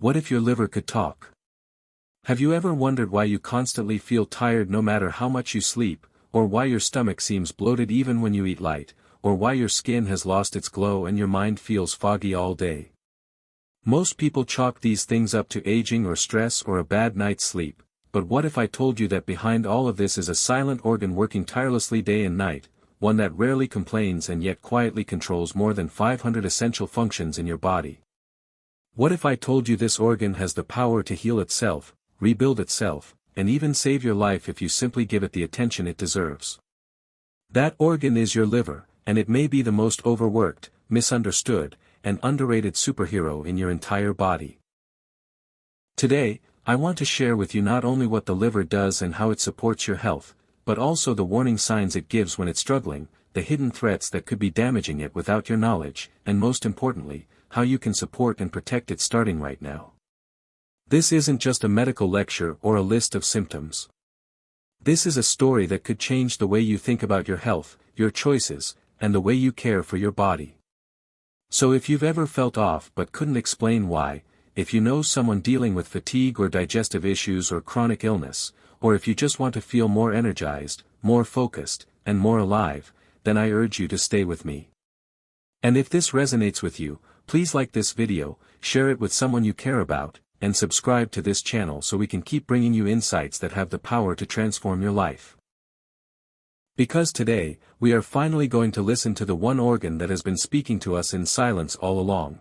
What if your liver could talk? Have you ever wondered why you constantly feel tired no matter how much you sleep, or why your stomach seems bloated even when you eat light, or why your skin has lost its glow and your mind feels foggy all day? Most people chalk these things up to aging or stress or a bad night's sleep, but what if I told you that behind all of this is a silent organ working tirelessly day and night, one that rarely complains and yet quietly controls more than 500 essential functions in your body? What if I told you this organ has the power to heal itself, rebuild itself, and even save your life if you simply give it the attention it deserves? That organ is your liver, and it may be the most overworked, misunderstood, and underrated superhero in your entire body. Today, I want to share with you not only what the liver does and how it supports your health, but also the warning signs it gives when it's struggling, the hidden threats that could be damaging it without your knowledge, and most importantly, how you can support and protect it starting right now. This isn't just a medical lecture or a list of symptoms. This is a story that could change the way you think about your health, your choices, and the way you care for your body. So if you've ever felt off but couldn't explain why, if you know someone dealing with fatigue or digestive issues or chronic illness, or if you just want to feel more energized, more focused, and more alive, then I urge you to stay with me. And if this resonates with you, please like this video, share it with someone you care about, and subscribe to this channel so we can keep bringing you insights that have the power to transform your life. Because today, we are finally going to listen to the one organ that has been speaking to us in silence all along.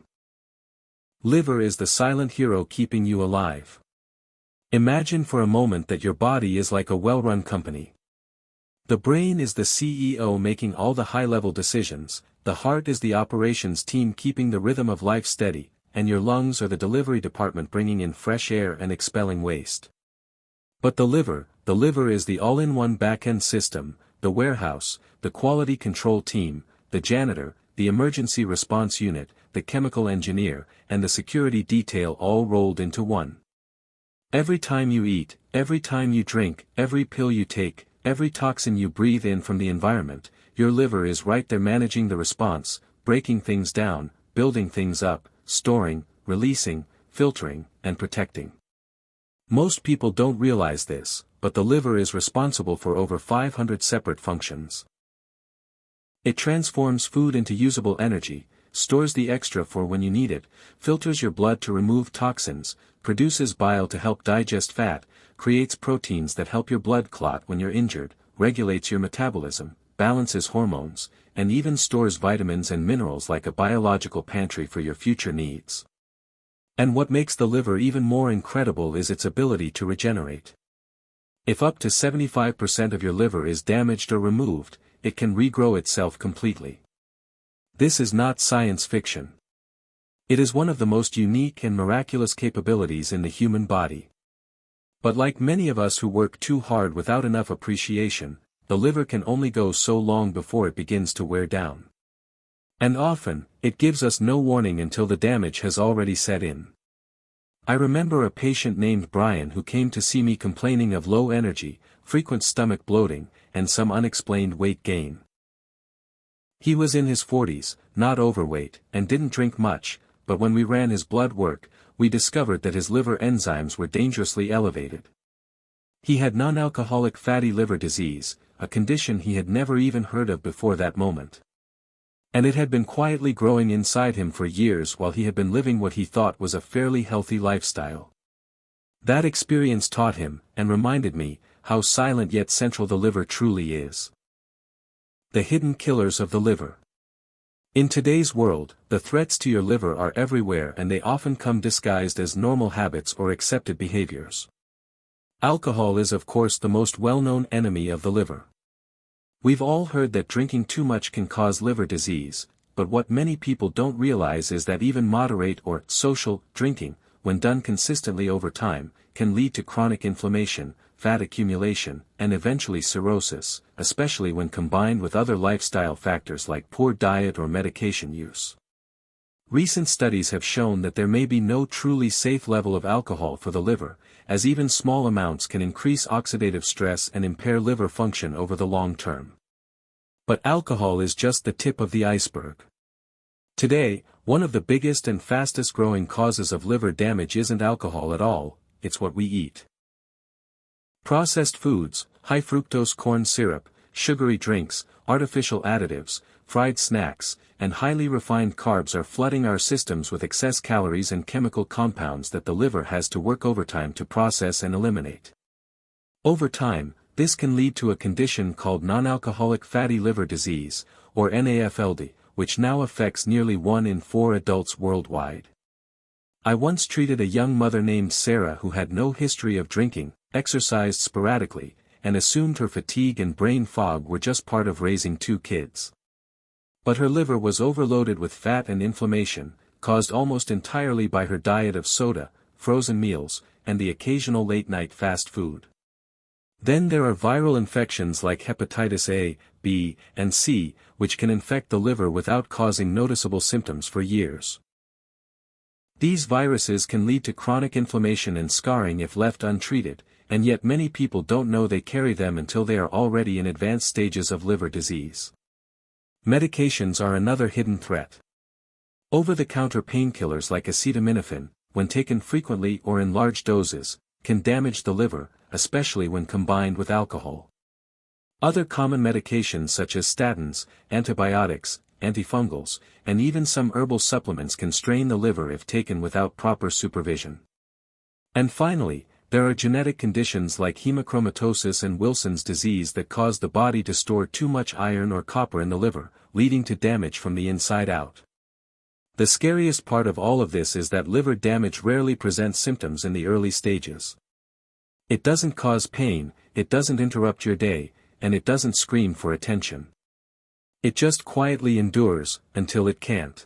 Liver is the silent hero keeping you alive. Imagine for a moment that your body is like a well-run company. The brain is the CEO making all the high-level decisions, the heart is the operations team keeping the rhythm of life steady, and your lungs are the delivery department bringing in fresh air and expelling waste. But the liver is the all-in-one back-end system, the warehouse, the quality control team, the janitor, the emergency response unit, the chemical engineer, and the security detail all rolled into one. Every time you eat, every time you drink, every pill you take, every toxin you breathe in from the environment, your liver is right there managing the response, breaking things down, building things up, storing, releasing, filtering, and protecting. Most people don't realize this, but the liver is responsible for over 500 separate functions. It transforms food into usable energy, stores the extra for when you need it, filters your blood to remove toxins, produces bile to help digest fat, creates proteins that help your blood clot when you're injured, regulates your metabolism, balances hormones, and even stores vitamins and minerals like a biological pantry for your future needs. And what makes the liver even more incredible is its ability to regenerate. If up to 75% of your liver is damaged or removed, it can regrow itself completely. This is not science fiction. It is one of the most unique and miraculous capabilities in the human body. But like many of us who work too hard without enough appreciation, the liver can only go so long before it begins to wear down. And often, it gives us no warning until the damage has already set in. I remember a patient named Brian who came to see me complaining of low energy, frequent stomach bloating, and some unexplained weight gain. He was in his 40s, not overweight, and didn't drink much, but when we ran his blood work, we discovered that his liver enzymes were dangerously elevated. He had non-alcoholic fatty liver disease, a condition he had never even heard of before that moment. And it had been quietly growing inside him for years while he had been living what he thought was a fairly healthy lifestyle. That experience taught him, and reminded me, how silent yet central the liver truly is. The hidden killers of the liver. In today's world, the threats to your liver are everywhere and they often come disguised as normal habits or accepted behaviors. Alcohol is of course the most well-known enemy of the liver. We've all heard that drinking too much can cause liver disease, but what many people don't realize is that even moderate or social drinking, when done consistently over time, can lead to chronic inflammation, fat accumulation, and eventually cirrhosis, especially when combined with other lifestyle factors like poor diet or medication use. Recent studies have shown that there may be no truly safe level of alcohol for the liver, as even small amounts can increase oxidative stress and impair liver function over the long term. But alcohol is just the tip of the iceberg. Today, One of the biggest and fastest growing causes of liver damage isn't alcohol at all, it's what we eat. Processed foods, high fructose corn syrup, sugary drinks, artificial additives, fried snacks, and highly refined carbs are flooding our systems with excess calories and chemical compounds that the liver has to work overtime to process and eliminate. Over time, this can lead to a condition called non-alcoholic fatty liver disease, or NAFLD, which now affects nearly 1 in 4 adults worldwide. I once treated a young mother named Sarah who had no history of drinking, exercised sporadically, and assumed her fatigue and brain fog were just part of raising 2 kids. But her liver was overloaded with fat and inflammation, caused almost entirely by her diet of soda, frozen meals, and the occasional late-night fast food. Then there are viral infections like hepatitis A, B, and C, which can infect the liver without causing noticeable symptoms for years. These viruses can lead to chronic inflammation and scarring if left untreated, and yet many people don't know they carry them until they are already in advanced stages of liver disease. Medications are another hidden threat. Over-the-counter painkillers like acetaminophen, when taken frequently or in large doses, can damage the liver, especially when combined with alcohol. Other common medications such as statins, antibiotics, antifungals, and even some herbal supplements can strain the liver if taken without proper supervision. And finally, there are genetic conditions like hemochromatosis and Wilson's disease that cause the body to store too much iron or copper in the liver, leading to damage from the inside out. The scariest part of all of this is that liver damage rarely presents symptoms in the early stages. It doesn't cause pain, it doesn't interrupt your day, and it doesn't scream for attention. It just quietly endures, until it can't.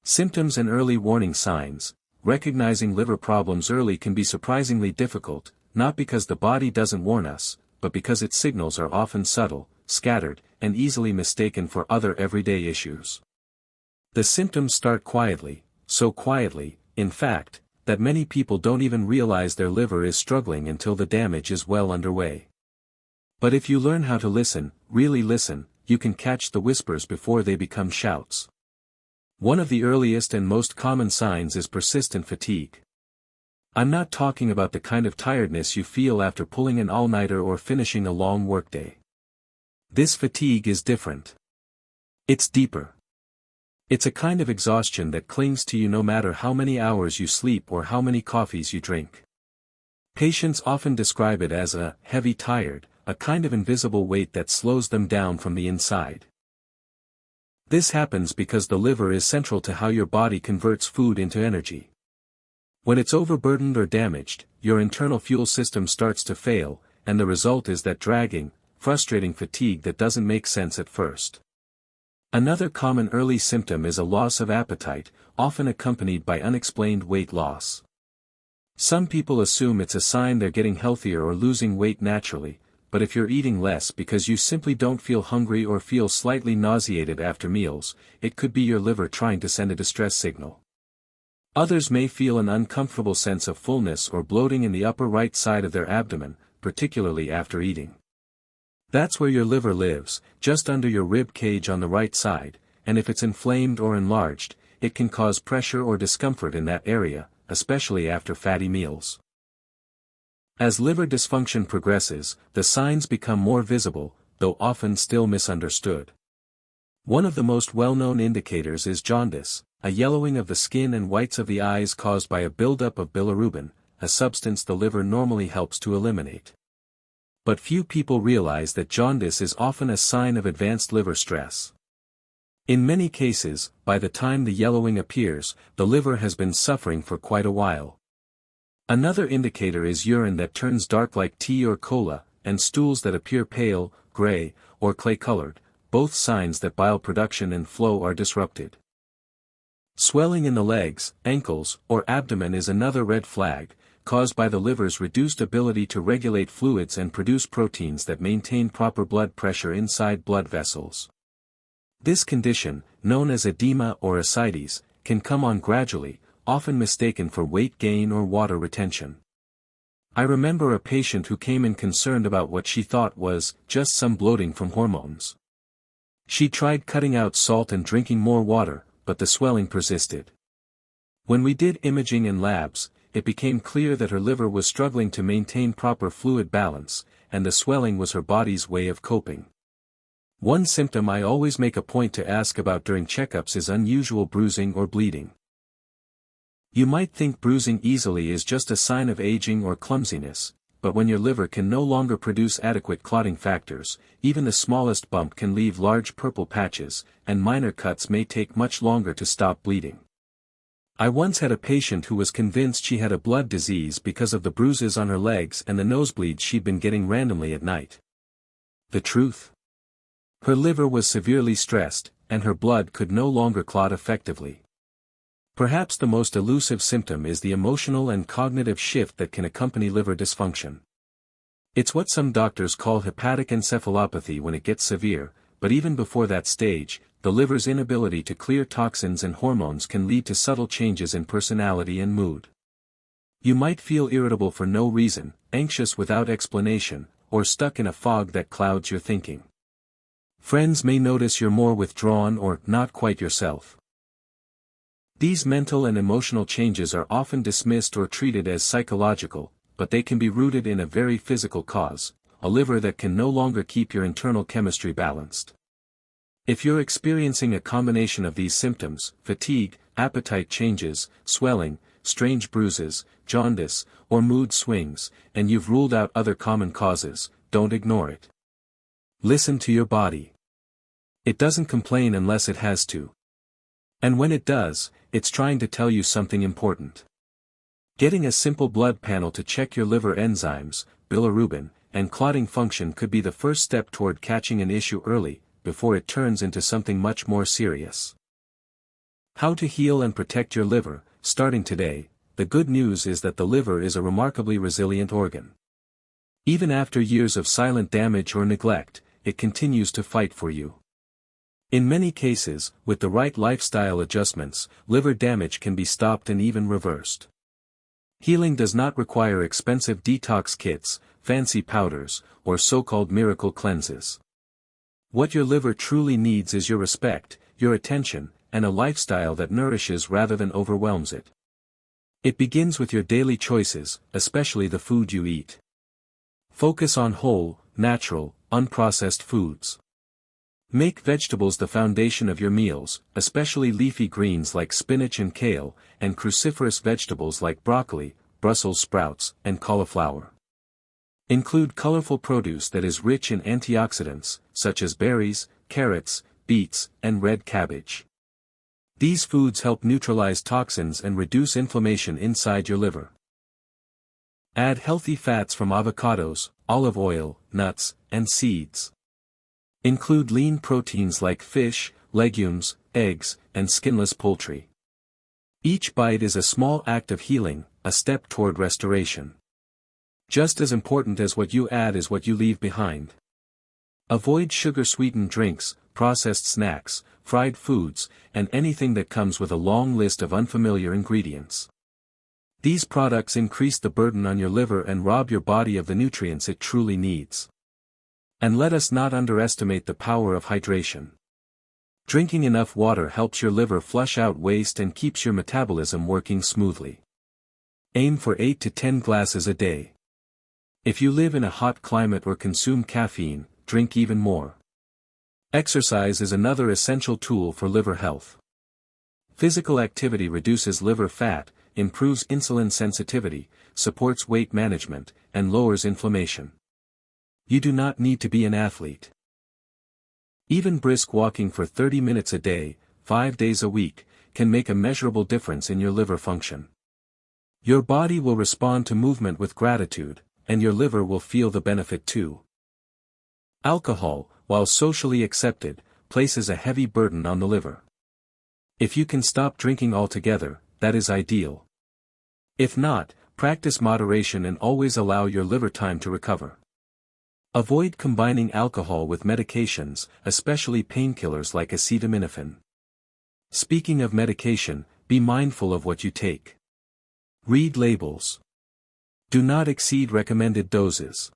Symptoms and early warning signs. Recognizing liver problems early can be surprisingly difficult, not because the body doesn't warn us, but because its signals are often subtle, scattered, and easily mistaken for other everyday issues. The symptoms start quietly, so quietly, in fact, that many people don't even realize their liver is struggling until the damage is well underway. But if you learn how to listen, really listen, you can catch the whispers before they become shouts. One of the earliest and most common signs is persistent fatigue. I'm not talking about the kind of tiredness you feel after pulling an all-nighter or finishing a long workday. This fatigue is different. It's deeper. It's a kind of exhaustion that clings to you no matter how many hours you sleep or how many coffees you drink. Patients often describe it as a heavy tired, a kind of invisible weight that slows them down from the inside. This happens because the liver is central to how your body converts food into energy. When it's overburdened or damaged, your internal fuel system starts to fail, and the result is that dragging, frustrating fatigue that doesn't make sense at first. Another common early symptom is a loss of appetite, often accompanied by unexplained weight loss. Some people assume it's a sign they're getting healthier or losing weight naturally, but if you're eating less because you simply don't feel hungry or feel slightly nauseated after meals, it could be your liver trying to send a distress signal. Others may feel an uncomfortable sense of fullness or bloating in the upper right side of their abdomen, particularly after eating. That's where your liver lives, just under your rib cage on the right side, and if it's inflamed or enlarged, it can cause pressure or discomfort in that area, especially after fatty meals. As liver dysfunction progresses, the signs become more visible, though often still misunderstood. One of the most well-known indicators is jaundice, a yellowing of the skin and whites of the eyes caused by a buildup of bilirubin, a substance the liver normally helps to eliminate. But few people realize that jaundice is often a sign of advanced liver stress. In many cases, by the time the yellowing appears, the liver has been suffering for quite a while. Another indicator is urine that turns dark like tea or cola, and stools that appear pale, gray, or clay-colored, both signs that bile production and flow are disrupted. Swelling in the legs, ankles, or abdomen is another red flag, caused by the liver's reduced ability to regulate fluids and produce proteins that maintain proper blood pressure inside blood vessels. This condition, known as edema or ascites, can come on gradually, often mistaken for weight gain or water retention. I remember a patient who came in concerned about what she thought was just some bloating from hormones. She tried cutting out salt and drinking more water, but the swelling persisted. When we did imaging and labs, it became clear that her liver was struggling to maintain proper fluid balance, and the swelling was her body's way of coping. One symptom I always make a point to ask about during checkups is unusual bruising or bleeding. You might think bruising easily is just a sign of aging or clumsiness, but when your liver can no longer produce adequate clotting factors, even the smallest bump can leave large purple patches, and minor cuts may take much longer to stop bleeding. I once had a patient who was convinced she had a blood disease because of the bruises on her legs and the nosebleeds she'd been getting randomly at night. The truth? Her liver was severely stressed, and her blood could no longer clot effectively. Perhaps the most elusive symptom is the emotional and cognitive shift that can accompany liver dysfunction. It's what some doctors call hepatic encephalopathy when it gets severe, but even before that stage, the liver's inability to clear toxins and hormones can lead to subtle changes in personality and mood. You might feel irritable for no reason, anxious without explanation, or stuck in a fog that clouds your thinking. Friends may notice you're more withdrawn or not quite yourself. These mental and emotional changes are often dismissed or treated as psychological, but they can be rooted in a very physical cause, a liver that can no longer keep your internal chemistry balanced. If you're experiencing a combination of these symptoms, fatigue, appetite changes, swelling, strange bruises, jaundice, or mood swings, and you've ruled out other common causes, don't ignore it. Listen to your body. It doesn't complain unless it has to. And when it does, it's trying to tell you something important. Getting a simple blood panel to check your liver enzymes, bilirubin, and clotting function could be the first step toward catching an issue early, before it turns into something much more serious. How to heal and protect your liver. Starting today, the good news is that the liver is a remarkably resilient organ. Even after years of silent damage or neglect, it continues to fight for you. In many cases, with the right lifestyle adjustments, liver damage can be stopped and even reversed. Healing does not require expensive detox kits, fancy powders, or so-called miracle cleanses. What your liver truly needs is your respect, your attention, and a lifestyle that nourishes rather than overwhelms it. It begins with your daily choices, especially the food you eat. Focus on whole, natural, unprocessed foods. Make vegetables the foundation of your meals, especially leafy greens like spinach and kale, and cruciferous vegetables like broccoli, Brussels sprouts, and cauliflower. Include colorful produce that is rich in antioxidants, such as berries, carrots, beets, and red cabbage. These foods help neutralize toxins and reduce inflammation inside your liver. Add healthy fats from avocados, olive oil, nuts, and seeds. Include lean proteins like fish, legumes, eggs, and skinless poultry. Each bite is a small act of healing, a step toward restoration. Just as important as what you add is what you leave behind. Avoid sugar-sweetened drinks, processed snacks, fried foods, and anything that comes with a long list of unfamiliar ingredients. These products increase the burden on your liver and rob your body of the nutrients it truly needs. And let us not underestimate the power of hydration. Drinking enough water helps your liver flush out waste and keeps your metabolism working smoothly. Aim for 8 to 10 glasses a day. If you live in a hot climate or consume caffeine, drink even more. Exercise is another essential tool for liver health. Physical activity reduces liver fat, improves insulin sensitivity, supports weight management, and lowers inflammation. You do not need to be an athlete. Even brisk walking for 30 minutes a day, 5 days a week, can make a measurable difference in your liver function. Your body will respond to movement with gratitude, and your liver will feel the benefit too. Alcohol, while socially accepted, places a heavy burden on the liver. If you can stop drinking altogether, that is ideal. If not, practice moderation and always allow your liver time to recover. Avoid combining alcohol with medications, especially painkillers like acetaminophen. Speaking of medication, be mindful of what you take. Read labels. Do not exceed recommended doses.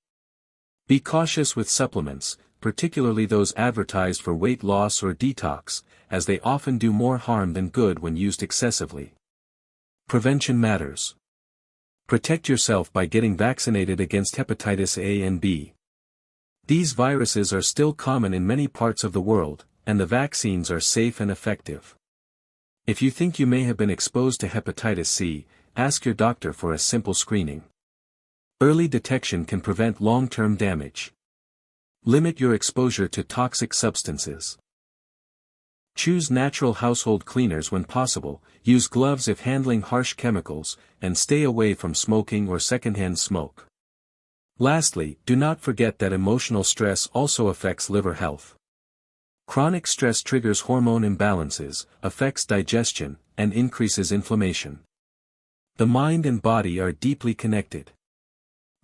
Be cautious with supplements, particularly those advertised for weight loss or detox, as they often do more harm than good when used excessively. Prevention matters. Protect yourself by getting vaccinated against hepatitis A and B. These viruses are still common in many parts of the world, and the vaccines are safe and effective. If you think you may have been exposed to hepatitis C, ask your doctor for a simple screening. Early detection can prevent long-term damage. Limit your exposure to toxic substances. Choose natural household cleaners when possible, use gloves if handling harsh chemicals, and stay away from smoking or secondhand smoke. Lastly, do not forget that emotional stress also affects liver health. Chronic stress triggers hormone imbalances, affects digestion, and increases inflammation. The mind and body are deeply connected.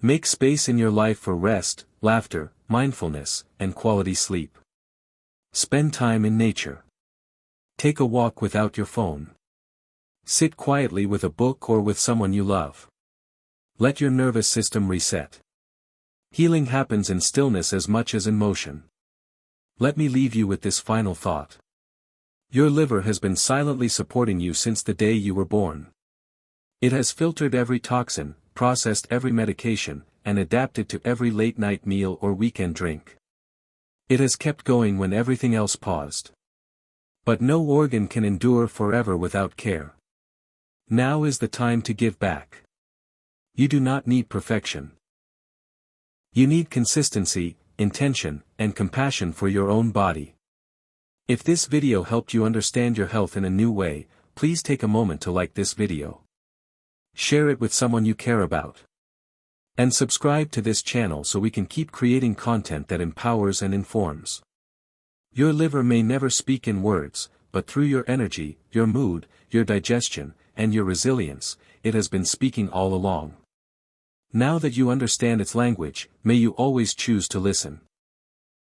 Make space in your life for rest, laughter, mindfulness, and quality sleep. Spend time in nature. Take a walk without your phone. Sit quietly with a book or with someone you love. Let your nervous system reset. Healing happens in stillness as much as in motion. Let me leave you with this final thought. Your liver has been silently supporting you since the day you were born. It has filtered every toxin, processed every medication, and adapted to every late-night meal or weekend drink. It has kept going when everything else paused. But no organ can endure forever without care. Now is the time to give back. You do not need perfection. You need consistency, intention, and compassion for your own body. If this video helped you understand your health in a new way, please take a moment to like this video. Share it with someone you care about. And subscribe to this channel so we can keep creating content that empowers and informs. Your liver may never speak in words, but through your energy, your mood, your digestion, and your resilience, it has been speaking all along. Now that you understand its language, may you always choose to listen.